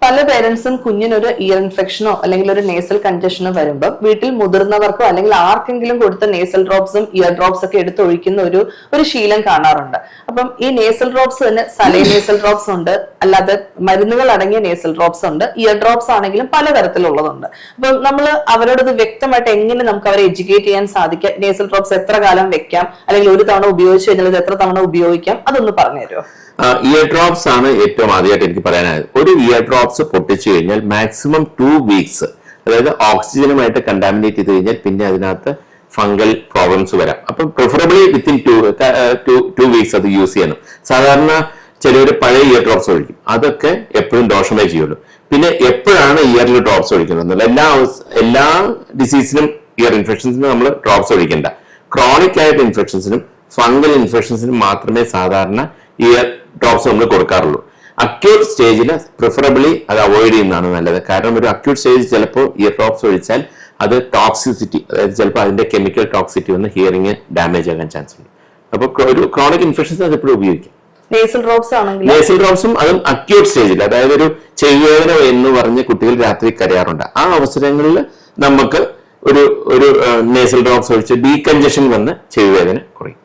പല പേരൻസും കുഞ്ഞിനൊരു ഇയർ ഇൻഫെക്ഷനോ അല്ലെങ്കിൽ ഒരു നേസൽ കൺജഷനോ വരുമ്പോൾ വീട്ടിൽ മുതിർന്നവർക്കോ അല്ലെങ്കിൽ ആർക്കെങ്കിലും കൊടുത്ത നേസൽ ഡ്രോപ്സും ഇയർ ഡ്രോപ്സ് ഒക്കെ എടുത്തൊഴിക്കുന്ന ഒരു ശീലം കാണാറുണ്ട്. അപ്പം ഈ നേസൽ ഡ്രോപ്സ് തന്നെ സലൈൻ നേസൽ ഡ്രോപ്സ് ഉണ്ട്, അല്ലാതെ മരുന്നുകൾ അടങ്ങിയ നേസൽ ഡ്രോപ്സ് ഉണ്ട്, ഇയർ ഡ്രോപ്സ് ആണെങ്കിലും പലതരത്തിലുള്ളതുണ്ട്. അപ്പം നമ്മൾ അവരോടത് വ്യക്തമായിട്ട് എങ്ങനെ നമുക്ക് അവരെ എഡ്യൂക്കേറ്റ് ചെയ്യാൻ സാധിക്കാം? നേസൽ ഡ്രോപ്സ് എത്ര കാലം വെക്കാം, അല്ലെങ്കിൽ ഒരു തവണ ഉപയോഗിച്ചു കഴിഞ്ഞാൽ എത്ര തവണ ഉപയോഗിക്കാം, അതൊന്ന് പറഞ്ഞു തരുമോ? ഇയർ ഡ്രോപ്സ് ആണ് ഏറ്റവും ആദ്യമായിട്ട് എനിക്ക് പറയാനായത്. ഒരു ഇയർ ഡ്രോപ്സ് പൊട്ടിച്ചു കഴിഞ്ഞാൽ മാക്സിമം 2 വീക്സ്, അതായത് ഓക്സിജനുമായിട്ട് കണ്ടാമിനേറ്റ് ചെയ്ത് കഴിഞ്ഞാൽ പിന്നെ അതിനകത്ത് ഫംഗൽ പ്രോബ്ലംസ് വരാം. അപ്പം പ്രിഫറബിളി വിത്തിൻ 2 വീക്സ് അത് യൂസ് ചെയ്യണം. സാധാരണ ചിലവർ പഴയ ഇയർ ഡ്രോപ്സ് ഒഴിക്കും, അതൊക്കെ എപ്പോഴും ദോഷമേ ചെയ്യുള്ളൂ. പിന്നെ എപ്പോഴാണ് ഇയറിൽ ഡ്രോപ്സ് ഒഴിക്കുന്നത്? എല്ലാ ഡിസീസിനും ഇയർ ഇൻഫെക്ഷൻസിനും നമ്മൾ ഡ്രോപ്സ് ഒഴിക്കണ്ട. ക്രോണിക് ആയിട്ട് ഇൻഫെക്ഷൻസിനും ഫംഗൽ ഇൻഫെക്ഷൻസിനും മാത്രമേ സാധാരണ ഇയർ ഡ്രോപ്സ് നമ്മൾ കൊടുക്കാറുള്ളൂ. അക്യൂട്ട് സ്റ്റേജിൽ പ്രിഫറബിളി അത് അവോയ്ഡ് ചെയ്യുന്നതാണ് നല്ലത്. കാരണം ഒരു അക്യൂട്ട് സ്റ്റേജ് ചിലപ്പോൾ ഇയർ ഡ്രോപ്സ് ഒഴിച്ചാൽ അത് ടോക്സിസിറ്റി, അതായത് ചിലപ്പോൾ അതിന്റെ കെമിക്കൽ ടോക്സിറ്റി വന്ന് ഹിയറിംഗ് ഡാമേജ് ആകാൻ ചാൻസ് ഉണ്ട്. അപ്പോൾ ഒരു ക്രോണിക് ഇൻഫെക്ഷൻസ് അത് എപ്പോഴും ഉപയോഗിക്കും. നേസൽ ഡ്രോപ്സ് ആണെങ്കിൽ നേസൽ ഡ്രോപ്സും അതും അക്യൂട്ട് സ്റ്റേജിൽ, അതായത് ഒരു ചെവിവേദന എന്ന് പറഞ്ഞ് കുട്ടികൾ രാത്രി കരയാറുണ്ട്. ആ അവസരങ്ങളിൽ നമുക്ക് ഒരു നേസൽ ഡ്രോപ്സ് ഒഴിച്ച് ഡീകൺജഷൻ വന്ന് ചെവിവേദന കുറയും.